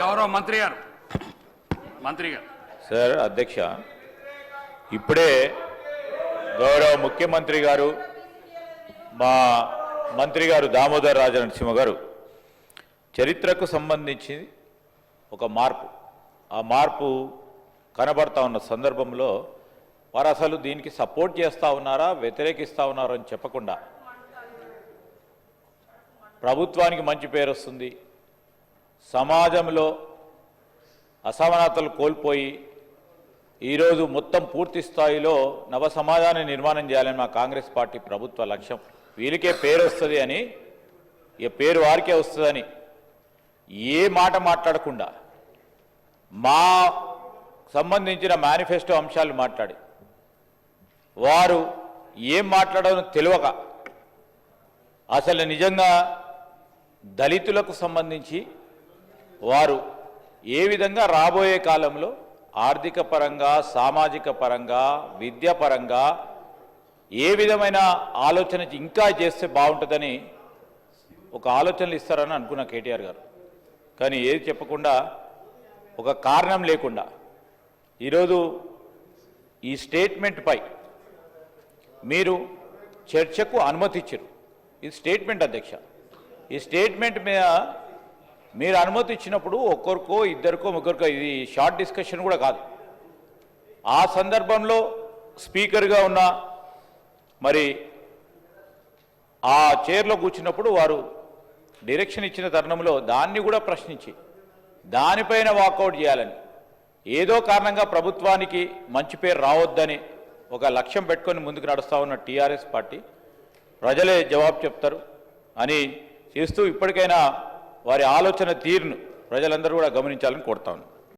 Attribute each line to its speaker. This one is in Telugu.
Speaker 1: గౌరవ మంత్రి గారు
Speaker 2: సార్ అధ్యక్ష, ఇప్పుడే గౌరవ ముఖ్యమంత్రి గారు మా మంత్రి గారు దామోదర్ రాజనరసింహ గారు చరిత్రకు సంబంధించి ఒక మార్పు, ఆ మార్పు కనబడతా ఉన్న సందర్భంలో వారు అసలు దీనికి సపోర్ట్ చేస్తూ ఉన్నారా వ్యతిరేకిస్తూ ఉన్నారా అని చెప్పకుండా ప్రభుత్వానికి మంచి పేరు వస్తుంది, సమాజంలో అసమానతలు కోల్పోయి ఈరోజు మొత్తం పూర్తి స్థాయిలో నవ సమాజాన్ని నిర్మాణం చేయాలని మా కాంగ్రెస్ పార్టీ ప్రభుత్వ లక్ష్యం, వీళ్ళకే పేరు వస్తుంది అని, ఈ పేరు వారికే వస్తుందని ఏ మాట మాట్లాడకుండా మా సంబంధించిన మేనిఫెస్టో అంశాలు మాట్లాడి వారు ఏం మాట్లాడాలో తెలియక అసలు నిజంగా దళితులకు సంబంధించి వారు ఏ విధంగా రాబోయే కాలంలో ఆర్థిక పరంగా, సామాజిక పరంగా, విద్యాపరంగా ఏ విధమైన ఆలోచన ఇంకా చేస్తే బాగుంటుందని ఒక ఆలోచనలు ఇస్తారని అనుకున్న కేటీఆర్ గారు. కానీ ఏది చెప్పకుండా ఒక కారణం లేకుండా ఈరోజు ఈ స్టేట్మెంట్పై మీరు చర్చకు అనుమతి ఇచ్చారు. ఇది స్టేట్మెంట్ అధ్యక్ష. ఈ స్టేట్మెంట్ మీద మీరు అనుమతి ఇచ్చినప్పుడు ఒక్కరికో ఇద్దరికో ముగ్గురికో ఇది షార్ట్ డిస్కషన్ కూడా కాదు. ఆ సందర్భంలో స్పీకర్గా ఉన్న మరి ఆ చైర్లో కూర్చున్నప్పుడు వారు డైరెక్షన్ ఇచ్చిన తరుణంలో దాన్ని కూడా ప్రశ్నించి దానిపైన వాకౌట్ చేయాలని, ఏదో కారణంగా ప్రభుత్వానికి మంచి పేరు రావద్దని ఒక లక్ష్యం పెట్టుకొని ముందుకు నడుస్తూ ఉన్న టీఆర్ఎస్ పార్టీ ప్రజలే జవాబు చెప్తారు అని చేస్తూ ఇప్పటికైనా వారి ఆలోచన తీరును ప్రజలందరూ కూడా గమనించాలని కోరుతాను.